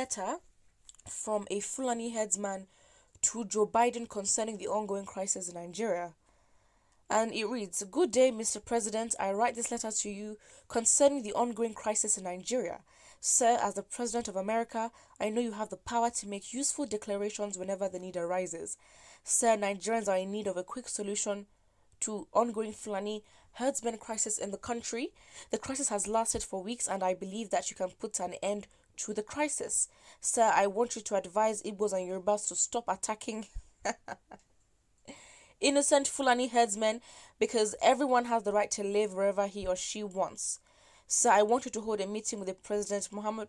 letter from a Fulani headsman to Joe Biden concerning the ongoing crisis in Nigeria. And it reads, "Good day, Mr. President. I write this letter to you concerning the ongoing crisis in Nigeria. Sir, as the President of America, I know you have the power to make useful declarations whenever the need arises. Sir, Nigerians are in need of a quick solution to ongoing Fulani herdsmen crisis in the country. The crisis has lasted for weeks, and I believe that you can put an end to the crisis. Sir, I want you to advise Igbos and Yorubas to stop attacking innocent Fulani herdsmen because everyone has the right to live wherever he or she wants. Sir, I want you to hold a meeting with our President Muhammadu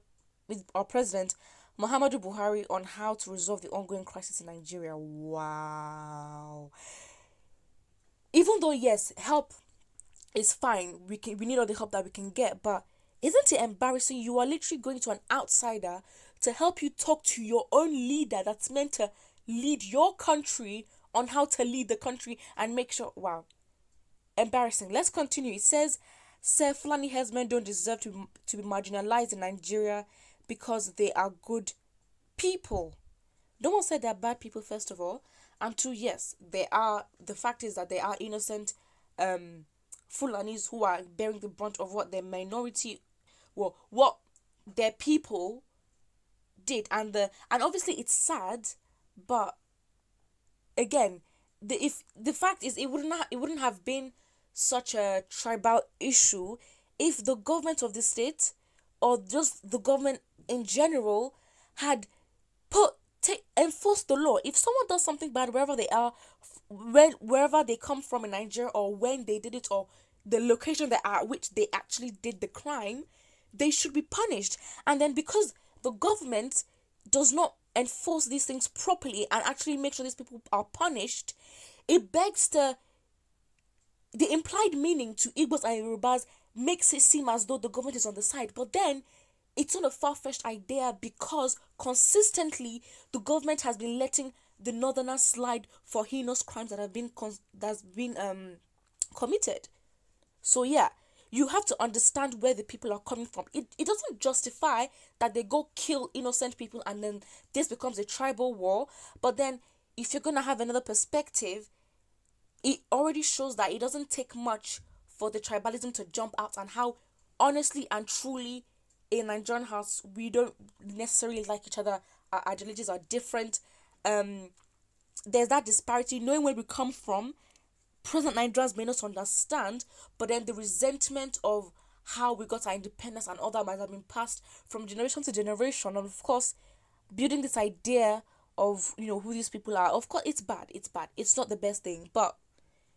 Buhari on how to resolve the ongoing crisis in Nigeria." Wow. Even though yes, help is fine, we need all the help that we can get, but isn't it embarrassing? You are literally going to an outsider to help you talk to your own leader that's meant to lead your country on how to lead the country and make sure. Wow. Embarrassing. Let's continue. It says, "Sir, Fulani herdsmen don't deserve to be marginalized in Nigeria because they are good people." No one said they're bad people, first of all. And two, yes, they are. The fact is that they are innocent Fulanis who are bearing the brunt of what their minority, well, what their people did. And obviously it's sad, but again, the fact is it wouldn't have been such a tribal issue if the government of the state or just the government in general had enforced the law. If someone does something bad wherever they are, wherever they come from in Nigeria, or when they did it, or the location they are at which they actually did the crime, they should be punished. And then because the government does not enforce these things properly and actually make sure these people are punished, it begs the implied meaning to Igbos and Yorubas makes it seem as though the government is on the side. But then it's not a far-fetched idea because consistently the government has been letting the northerners slide for heinous crimes that have been committed. So yeah, you have to understand where the people are coming from. It doesn't justify that they go kill innocent people and then this becomes a tribal war. But then if you're going to have another perspective, it already shows that it doesn't take much for the tribalism to jump out, and how honestly and truly in Nigerian house we don't necessarily like each other. Our ideologies are different. There's that disparity. Knowing where we come from, present Nigerians may not understand, but then the resentment of how we got our independence and all that might have been passed from generation to generation, and of course building this idea of who these people are. Of course it's bad. It's not the best thing, but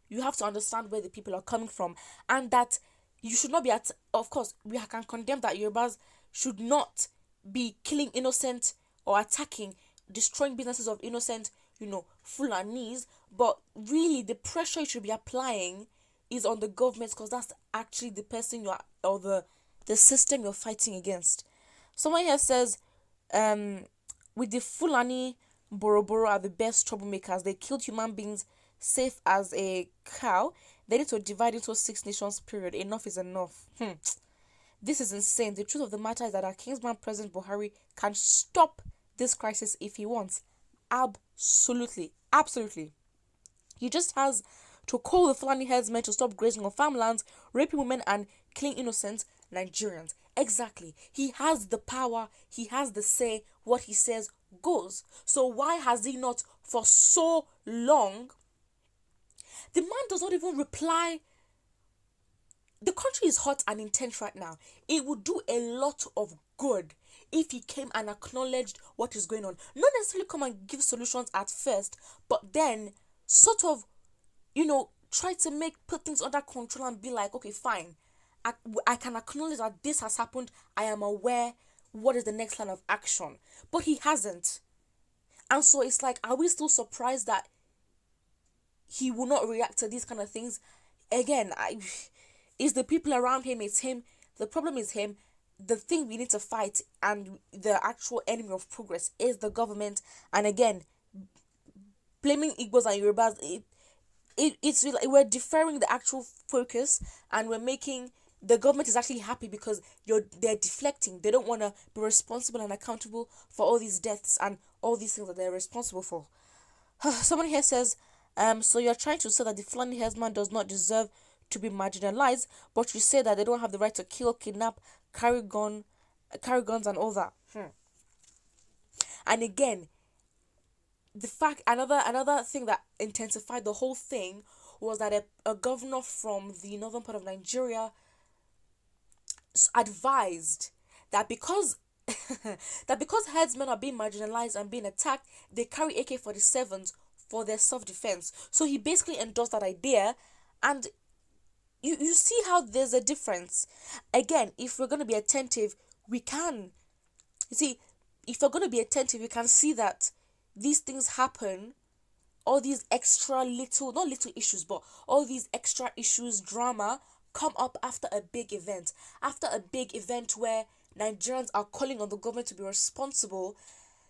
you have to understand where the people are coming from, and that you should not be of course we can condemn that Yorubas should not be killing innocent or attacking, destroying businesses of innocent Fulanis, but really the pressure you should be applying is on the government, because that's actually the person or the system you're fighting against. Someone here says, with the Fulani, Boroboro are the best troublemakers. They killed human beings safe as a cow. They need to divide into 6 nations, period. Enough is enough. This is insane. The truth of the matter is that our Kingsman President Buhari can stop this crisis if he wants. Absolutely. He just has to call the Fulani herdsmen to stop grazing on farmlands, raping women, and killing innocent Nigerians. Exactly. He has the power. He has the say. What he says goes. So why has he not for so long? The man does not even reply. The country is hot and intense right now. It would do a lot of good if he came and acknowledged what is going on. Not necessarily come and give solutions at first, but then sort of, try to put things under control and be like, okay, fine. I can acknowledge that this has happened. I am aware. What is the next line of action? But he hasn't. And so it's like, are we still surprised that he will not react to these kind of things? Again, it's the people around him, it's him. The problem is him. The thing we need to fight and the actual enemy of progress is the government. And again, blaming Igbos and Yorubas, it's like we're deferring the actual focus and we're making the government is actually happy because they're deflecting. They don't want to be responsible and accountable for all these deaths and all these things that they're responsible for. Someone here says, so you're trying to say that the Fulani herdsman does not deserve to be marginalized, but you say that they don't have the right to kill, kidnap, carry guns and all that. And again, the fact, another thing that intensified the whole thing was that a governor from the northern part of Nigeria advised that because herdsmen are being marginalized and being attacked, they carry AK-47s for their self-defense. So he basically endorsed that idea, and you see how there's a difference. Again, if we're going to be attentive, we can. You see, if we're going to be attentive, we can see that these things happen, all these extra little, not little issues, but all these extra issues, drama, come up after a big event. After a big event where Nigerians are calling on the government to be responsible.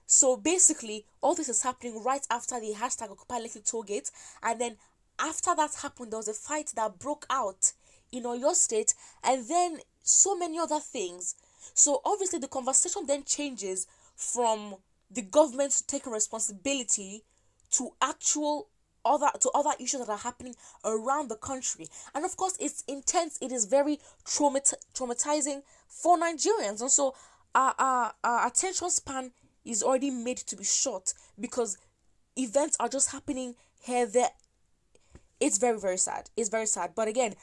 So basically, all this is happening right after the hashtag Occupy Lekki Tollgate. And then after that happened, there was a fight that broke out in Oyo State, and then so many other things. So obviously the conversation then changes from the government taking responsibility to other issues that are happening around the country. And of course, it's intense. It is very traumatizing for Nigerians. And so our attention span is already made to be short because events are just happening here, there. It's very, very sad. It's very sad. But again,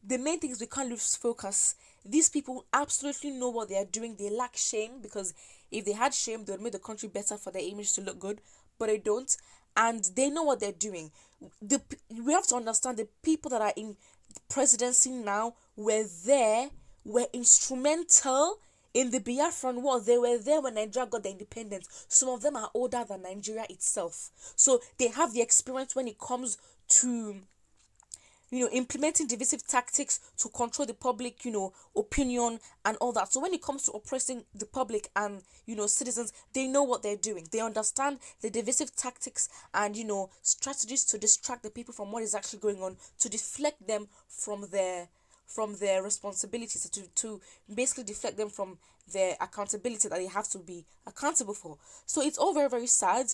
the main thing is we can't lose focus. These people absolutely know what they are doing. They lack shame, because if they had shame, they would make the country better for their image to look good. But they don't. And they know what they're doing. We have to understand the people that are in presidency now were instrumental in the Biafran War. They were there when Nigeria got their independence. Some of them are older than Nigeria itself. So they have the experience when it comes to implementing divisive tactics to control the public, opinion and all that. So when it comes to oppressing the public and, citizens, they know what they're doing. They understand the divisive tactics and, strategies to distract the people from what is actually going on, to deflect them from their responsibilities, to basically deflect them from their accountability that they have to be accountable for. So it's all very, very sad.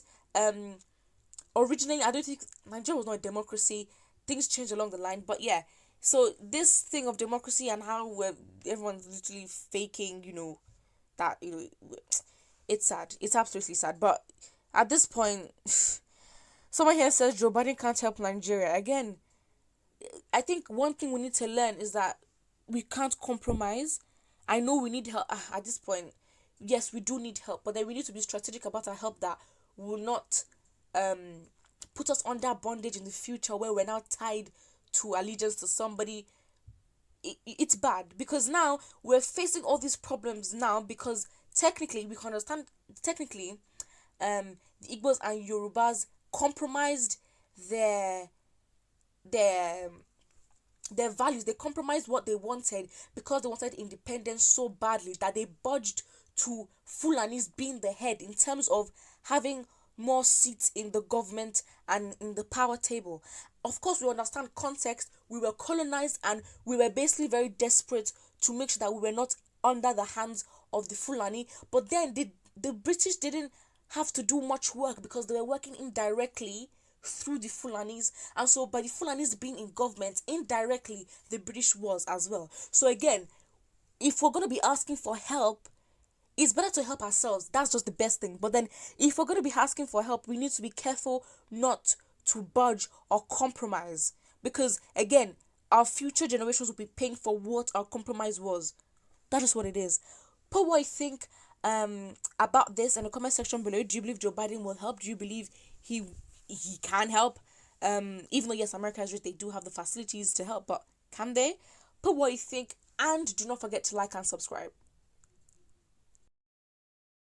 Originally, I don't think Nigeria was not a democracy. Things change along the line, but yeah. So this thing of democracy and how everyone's literally faking, that it's sad. It's absolutely sad. But at this point, someone here says Joe Biden can't help Nigeria. Again, I think one thing we need to learn is that we can't compromise. I know we need help at this point. Yes, we do need help, but then we need to be strategic about our help that will not put us under bondage in the future, where we're now tied to allegiance to somebody. It's bad, because now we're facing all these problems now, because technically we can understand, the Igbos and Yorubas compromised their values. They compromised what they wanted because they wanted independence so badly that they budged to Fulanis being the head in terms of having more seats in the government and in the power table. Of course, we understand context. We were colonized and we were basically very desperate to make sure that we were not under the hands of the Fulani. But then the British didn't have to do much work because they were working indirectly through the Fulanis. And so by the Fulanis being in government, indirectly the British was as well. So again, if we're going to be asking for help, it's better to help ourselves. That's just the best thing. But then if we're going to be asking for help, we need to be careful not to budge or compromise, because again, our future generations will be paying for what our compromise was. That is what it is. Put what you think about this in the comment section below. Do you believe Joe Biden will help? Do you believe he can help? Even though yes, America is rich, they do have the facilities to help, but can they? Put what you think, and do not forget to like and subscribe.